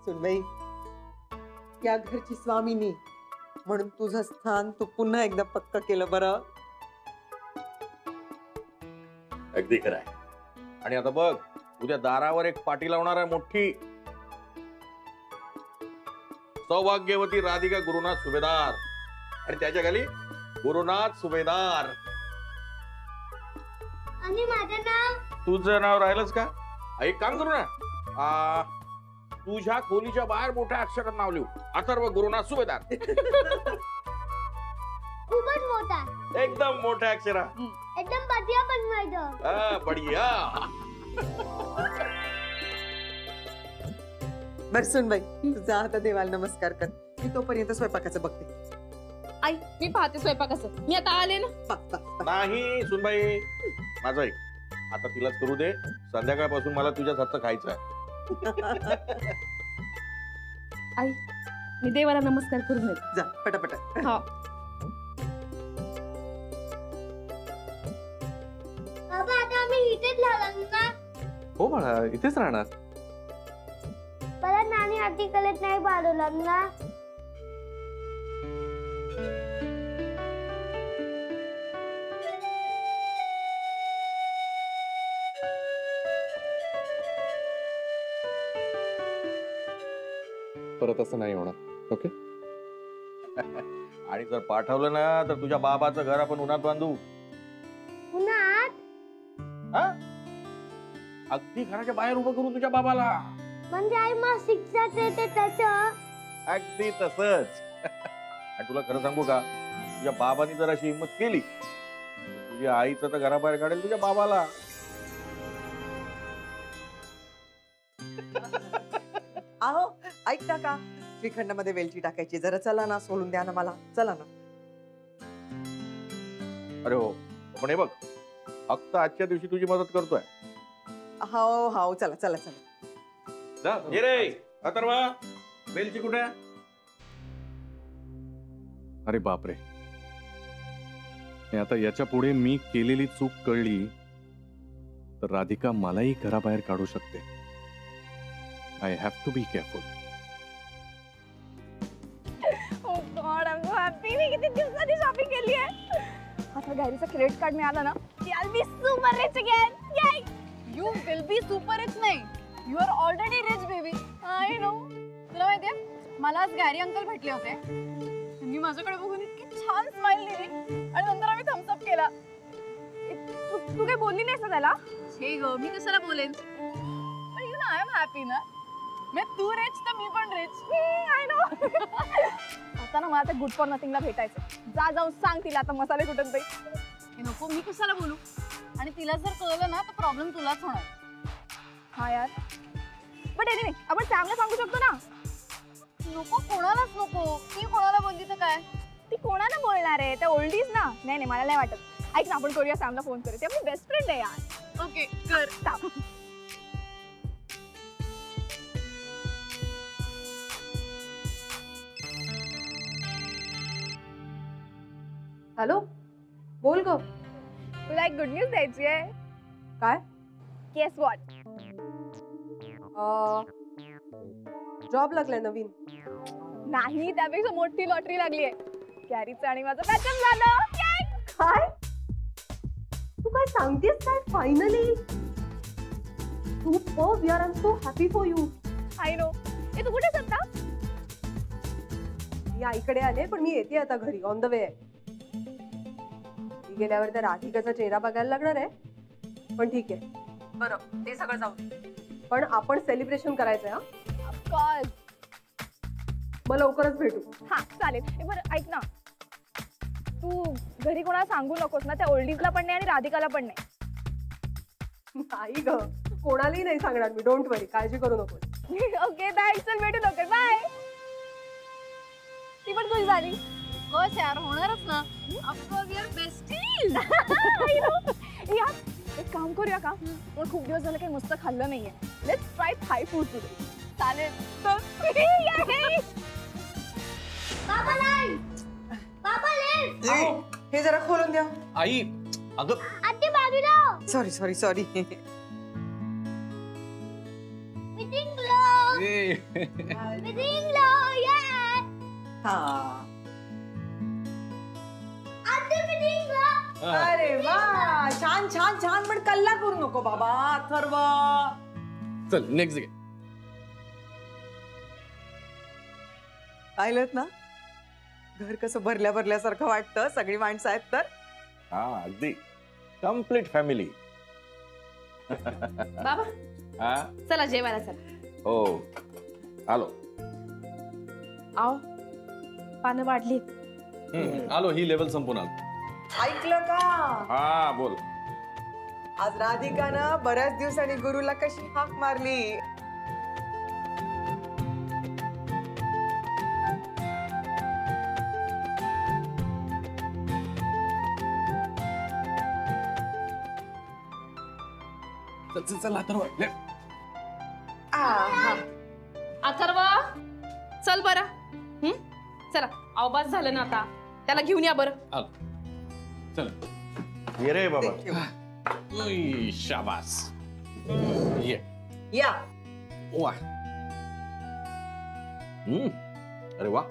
सुनबाई, या घरची स्वामिनी म्हणून तुझं स्थान तू पुन्हा एकदा पक्क केलं बरं. अगदी खरं आहे. आणि आता बघ, उद्या दारावर एक पाटी लावणार आहे मोठी. सौभाग्यवती राधिका गुरुनाथ सुभेदार आणि त्याच्या खाली गुरुनाथ सुभेदार. आणि माझं नाव? तुझं नाव राहिलंच का? एक काम करू ना, तुझ्या खोलीच्या बाहेर मोठ्या अक्षरात नाव लिहू, अथर्व गुरुनाथ सुभेदार. खूपच मोठा. एकदम मोठ्या अक्षरात. एकदम बढ़िया बनवायचं. बढिया. बर सुनबाई, तुझा आता देवाला नमस्कार कर. मी तोपर्यंत स्वयंपाकाचं बघते. आई मी पाहते स्वयंपाकाचं. मी आता आले ना. नाही सुनबाई, माझं ऐक, आता तिलाच करू दे. संध्याकाळपासून मला तुझ्याच हातचं खायचं आहे. आई मी देवाला नमस्कार करून येते. जा पटापट. हा. बाबा आता आम्ही इथेच राहणार ना? हो बाळा, इथेच राहणार. परत नानी आधी कलेत नाही पाठवणार ना? परत असं नाही होणार. ओके. आणि जर पाठवलं ना तर तुझ्या बाबाचं घर आपण उन्हात बांधू. उन्हात? अगदी घराच्या बाहेर उभं करू तुझ्या बाबाला. म्हणजे आई मग शिक्षा देते तसं? अगदी तसंच. आणि तुला खरं सांगू का, तुझ्या बाबांनी जर अशी हिंमत केली, तुझ्या आईचं तर घराबाहेर काढेल तुझ्या बाबाला. अहो ऐकता का, श्रीखंड मध्ये वेलची टाकायची. जरा चला ना, सोडून द्या ना मला. चला ना. अरे हो, पण हे बघ, फक्त आजच्या दिवशी तुझी मदत करतोय. हो हो, चला चला चला. ये रे अथर्वा, वेलची कुठे आहे? अरे बापरे, आता याच्या पुढे मी केलेली चूक कळली तर राधिका मलाही घराबाहेर काढू शकते. I have to be careful. Oh God, I am so happy. मी किती दिवसांनी शॉपिंग केली आहे. आता गॅरीचं क्रेडिट कार्ड मिळालं ना की I will be super rich again. Yeah you will be super rich नाही, you are already rich baby. I know. तुला माहितीये, मला आज गॅरी अंकल भेटले होते. त्यांनी माझ्याकडे बघून इतकी छान स्माइल दिली आणि नंतर आम्ही थम्स अप केला. तू काही बोलली नाहीस ना त्याला? हे ग, मी कशाला बोलेन. पण you know I am happy ना. मैं तू रिच तर मी पण रिच. I know. आता ना मला त्या गुड फॉर नथिंगला भेटायचं. जाऊन सांग तिला आता मसाले कुठून बाई. हे नको, मी कशाला बोलू. आणि तिला जर कळलं ना तर प्रॉब्लेम तुलाच होणार. हा यार, बट एनिवे आपण सॅमला सांगू शकतो ना. नको, कोणालाच नको. ती कोणाला बोलली तर काय? ती कोणाला बोलणार आहे? त्या ओल्डीज ना. नाही नाही, मला नाही वाटत. ऐक ना, आपण करूया, सॅमला फोन करूया. ती आपली बेस्ट फ्रेंड आहे यार. ओके कर. हॅलो, बोल ग. तुला एक गुड न्यूज द्यायची आहे. काय? Guess what? जॉब लागलाय नवीन? नाही, त्यापेक्षा मोठी लॉटरी लागली आहे. गॅरीचं आणि माझं मॅचअप झालं. काय? तू काय सांगतेस काय? Finally. Super, we are so happy for you. I know. ए, तू कुठेस आता? मी आईकडे आले, पण मी येते आता घरी. ऑन द वे आहे. गेल्यावर त्या राधिकाचा चेहरा बघायला लागणार आहे, पण ठीक आहे. बरं, ते सगळं जाऊ दे. पण आपण सेलिब्रेशन करायचंय. हा, ऑफकोर्स. मग लवकरच भेटू. हा चालेल. बरं ऐक ना, तू घरी कोणाला सांगू नकोस ना. त्या ओल्डीजला पण नाही आणि राधिकाला पण नाही. नाही ग, कोणालाही नाही सांगणार मी. डोंट वरी, काळजी करू नकोस. Okay thanks. चल भेटू लवकर. बाय. ती पण तुझी झाली. बस यार, होणारच ना. Of course we are besties. यार एक काम करूया का? पण खूप दिवस झाले काही मस्त खाल्लं नाहीये. Let's try Thai food today. चालेल. बाबा नाही. बाबा ले. हे जरा खोलून द्या. आई, अगं आधी बाजूला. Sorry sorry sorry. Meeting close. मी जिंकलो ये हा आधी मी जिंकलो. अरे वा छान छान छान पण कल्ला करू नको बाबा अथर्व. चल नेक्स्ट घे. पाहिलं ना घर कसं भरल्या भरल्यासारखं वाटतं सगळी माणसं आहेत तर. हा अगदी कम्प्लीट फॅमिली. बाबा हा चला जेवायला चला. हो आलो. आओ पानं वाढली. आलो ही लेवल संपून आलो. ऐकलं का हा बोल. आज राधिकानं बऱ्याच दिवसांनी गुरुला कशी हाक मारली. चल अथर्व ले. अथर्व चल बरं. चला अवबास झालं ना आता त्याला घेऊन या बरं. आलो. चल ये रे बाबा. Thank you. उई, शाबास. ये या वा. अरे वा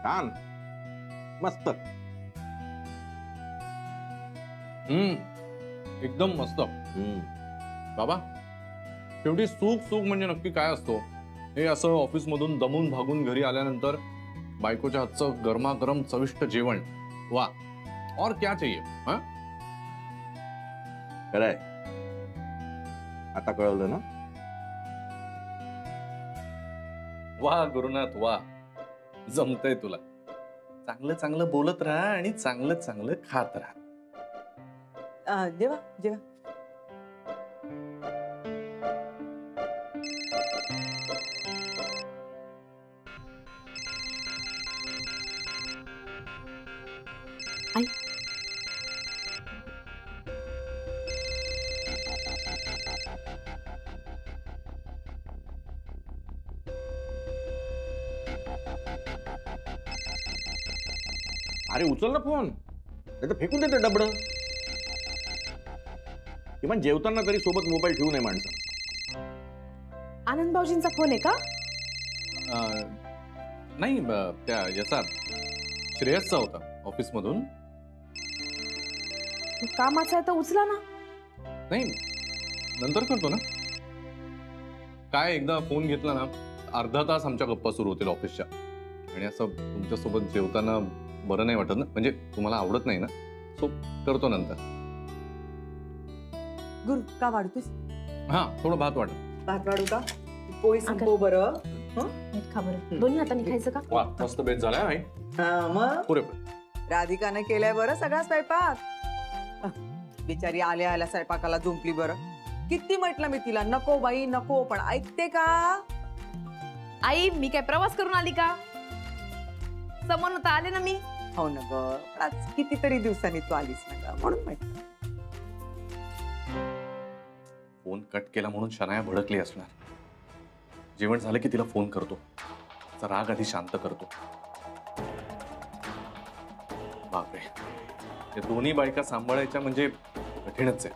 छान मस्त. एकदम मस्त. बाबा शेवटी सुख सुख म्हणजे नक्की काय असतो हे असं ऑफिस मधून दमून भागून घरी आल्यानंतर बायकोच्या हातचं गरमागरम चविष्ट जेवण. वा और क्या चाहिए. हा खरंय आता कळलं ना. वा गुरुनाथ वा. जमतंय तुला. चांगलं चांगलं बोलत राहा आणि चांगलं चांगलं खात राहा. जेवा जेवा. अरे उचल ना फोन नाही तर फेकून देते डबडं. किमान जेवताना तरी सोबत मोबाईल ठेवू नये माणसं. आनंद भाऊजींचा फोन आहे का? नाही त्या याचा श्रेयसचा होता ऑफिस मधून. कामाचा आहे तर उचला ना. नाही नंतर करतो ना. काय एकदा फोन घेतला ना अर्धा तास आमच्या गप्पा सुरू होतील ऑफिसच्या. आणि असं तुमच्यासोबत जेवताना बरं नाही वाटत ना. म्हणजे तुम्हाला आवडत नाही ना. सो करतो नंतर. गुरु का वाढतोस. हा थोडं भात वाट. भात वाढू का पोळी संपव बरं. नीट खा बरं. दोन्ही हाताने खायचं का? वा मस्त बेत झालाय आई. हा मग पुरेपूर. राधिकाने केलाय बरं सगळा स्वयंपाक. बिचारी आल्या आल्या स्वयंपाकाला झुंपली बरं. किती म्हटलं मी तिला नको बाई नको पण ऐकते का. आई मी काय प्रवास करून आली का? समोर तर आले ना मी. हो ना ग आज कितीतरी दिवसांनी तू आलीस ना ग म्हणून माहिती. फोन कट केला म्हणून शनाया भडकली असणार. जेवण झालं की तिला फोन करतो. तिचा राग आधी शांत करतो. बापरे ते दोन्ही बायका सांभाळायच्या म्हणजे कठीणच आहे.